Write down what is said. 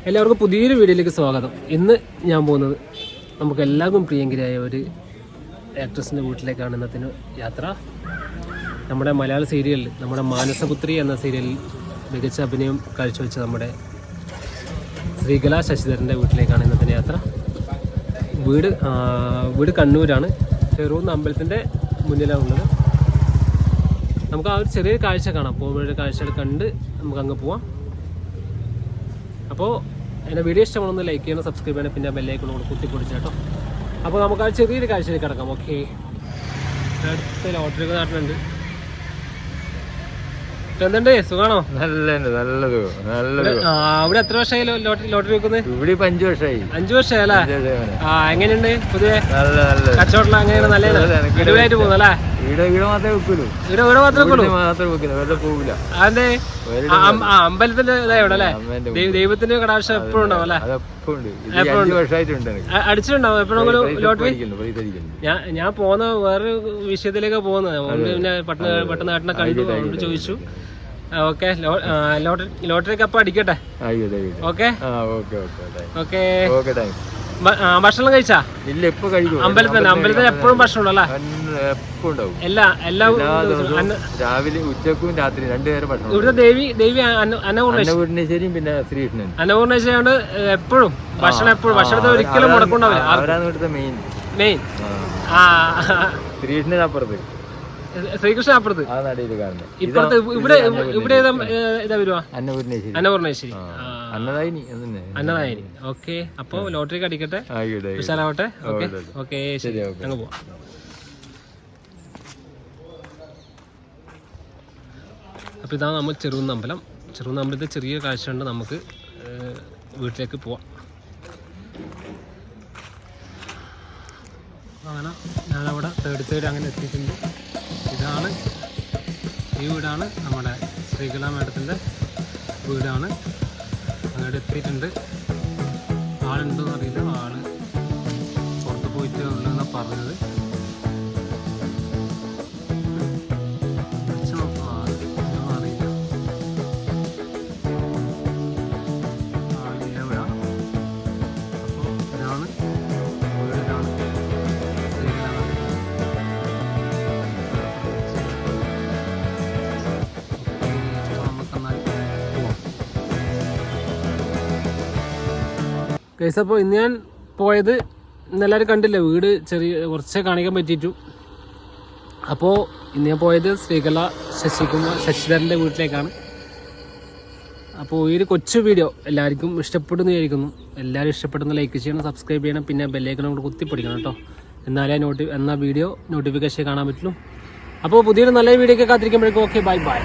എല്ലാവർക്കും പുതിയൊരു വീഡിയോയിലേക്ക് സ്വാഗതം. ഇന്ന് ഞാൻ പോകുന്നത് നമുക്ക് എല്ലാവർക്കും പ്രിയങ്കരിയായ ഒരു ആക്ട്രസിൻ്റെ വീട്ടിലേക്കാണ് ഇന്നത്തിന് യാത്ര. നമ്മുടെ മലയാള സീരിയലിൽ നമ്മുടെ മാനസപുത്രി എന്ന സീരിയലിൽ മികച്ച അഭിനയം കാഴ്ചവെച്ച നമ്മുടെ ശ്രീകല ശശിധരൻ്റെ വീട്ടിലേക്കാണ് ഇന്നത്തിന് യാത്ര. വീട് കണ്ണൂരാണ്. ചെറുകുന്ന് അമ്പലത്തിൻ്റെ മുന്നിലാണുള്ളത്. നമുക്ക് ആ ഒരു ചെറിയൊരു കാഴ്ച കാണാം. പോകുമ്പോഴൊരു കാഴ്ചകൾ കണ്ട് നമുക്ക് അങ്ങ് പോവാം. അപ്പോൾ എൻ്റെ വീഡിയോ ഇഷ്ടമാണെന്ന് ലൈക്ക് ചെയ്യണം, സബ്സ്ക്രൈബ് ചെയ്യണം, പിന്നെ ബെല്ലൈക്കൺ കൂടെ കുത്തിപ്പൊടിച്ച് കേട്ടോ. അപ്പോൾ നമുക്ക് ആ ചെറിയൊരു കാഴ്ചയിലേക്ക് കിടക്കാം. ഓക്കെ, അടുത്ത ലോട്ടറി ഒക്കെ നാട്ടിലുണ്ട്. എന്തുണ്ട്, സുഖാണോ? അവിടെ എത്ര വർഷമായി ലോട്ടറി വെക്കുന്നത്? ഇവിടെ 5 വർഷമായി. 5 വർഷമായി അല്ലേ? എങ്ങനെയുണ്ട് പൊതുവെ കച്ചവടം? അങ്ങനെയാണ്, നല്ലതാണ്, അടിപൊളിയായിട്ട് പോകുന്നല്ലേ? ഇവിടെ മാത്രമേ വെക്കുള്ളൂ. അതെ, അമ്പലത്തിന്റെ ഇതായോടെ അല്ലേ? ദൈവത്തിന്റെ കടാക്ഷം എപ്പോഴും ഉണ്ടാവും അല്ലേ? അടിച്ചിട്ടുണ്ടാവും എപ്പോഴെങ്കിലും ലോട്ടറി? ഞാൻ പോകുന്ന വേറൊരു വിഷയത്തിലേക്കാണ് പോകുന്നത്. പിന്നെ പെട്ടെന്ന് ഏട്ടനെ കണ്ടു ചോദിച്ചു. ഓക്കെ, ലോട്ടറി കപ്പ് അടിക്കട്ടെ. Okay okay. ഭക്ഷണം കഴിച്ചാ? ഇല്ല, ഇപ്പൊ കഴിക്കും. അമ്പലത്തിൽ എപ്പോഴും ഭക്ഷണം ഉണ്ടല്ലേ? രാവിലെ, ഉച്ചക്കും രാത്രി 2 നേരം ഭക്ഷണം. ഇവിടുത്തെ ദേവി അന്നപൂർണേശ്വരിയും പിന്നെ ശ്രീകൃഷ്ണൻ. അന്നപൂർണേശ്വരി കൊണ്ട് എപ്പോഴും ഭക്ഷണം, എപ്പോഴും ഭക്ഷണത്തെ ഒരിക്കലും മുടക്കുണ്ടാവില്ല. അവരാണ് ഇവിടുത്തെ മെയിൻ. ശ്രീകൃഷ്ണൻ അപ്പുറത്ത്, ശ്രീകൃഷ്ണൻ അപ്പുറത്ത്, ഇപ്പുറത്ത്. ഇവിടെ ഇതാ വരുവാ അന്നപൂർണേശ്വരി, അന്നദായിനി. ഓക്കെ, അപ്പൊ ലോട്ടറി അടിക്കട്ടെ, വിശാലാവട്ടെ. ഓക്കെ ഓക്കെ, ശരി, അങ്ങ് പോവാം. അപ്പോൾ ഇതാണ് നമ്മൾ ചെറുകുന്ന് അമ്പലം. ചെറുകുന്ന് അമ്പലത്തിൽ ചെറിയ കാഴ്ച ഉണ്ട്. നമുക്ക് വീട്ടിലേക്ക് പോവാം. അങ്ങനെ ഞാനവിടെ തേർഡ് അങ്ങനെ എത്തിയിട്ടുണ്ട്. ഈ വീടാണ് നമ്മുടെ ശ്രീകല മാഡത്തിൻ്റെ വീടാണ്. അങ്ങോട്ട് എത്തിയിട്ടുണ്ട്. ആളുണ്ടോയെന്ന് അറിയില്ല, ആള് പുറത്ത് പോയിട്ട് ഉള്ളതെന്നാണ് പറഞ്ഞത്. അപ്പോൾ ഇന്ന് ഞാൻ പോയത്, ഇന്നെല്ലാവരും കണ്ടില്ലേ, വീട് കുറച്ചേ കാണിക്കാൻ പറ്റിയിട്ടു. അപ്പോൾ ഇന്ന് ഞാൻ പോയത് ശ്രീകല ശശിധരൻ്റെ വീട്ടിലേക്കാണ്. അപ്പോൾ ഈ ഒരു കൊച്ചു വീഡിയോ എല്ലാവർക്കും ഇഷ്ടപ്പെടുന്നു വിചാരിക്കുന്നു. എല്ലാവരും ഇഷ്ടപ്പെടുന്ന ലൈക്ക് ചെയ്യണം, സബ്സ്ക്രൈബ് ചെയ്യണം, പിന്നെ ബെല്ലൈക്കണും കൂടെ കുത്തിപ്പൊടിക്കണം കേട്ടോ. എന്നാലേ വീഡിയോ നോട്ടിഫിക്കേഷൻ കാണാൻ പറ്റുള്ളൂ. അപ്പോൾ പുതിയൊരു നല്ല വീഡിയോ ഒക്കെ കാത്തിരിക്കുമ്പോഴേക്കും ഓക്കെ, ബൈ ബൈ.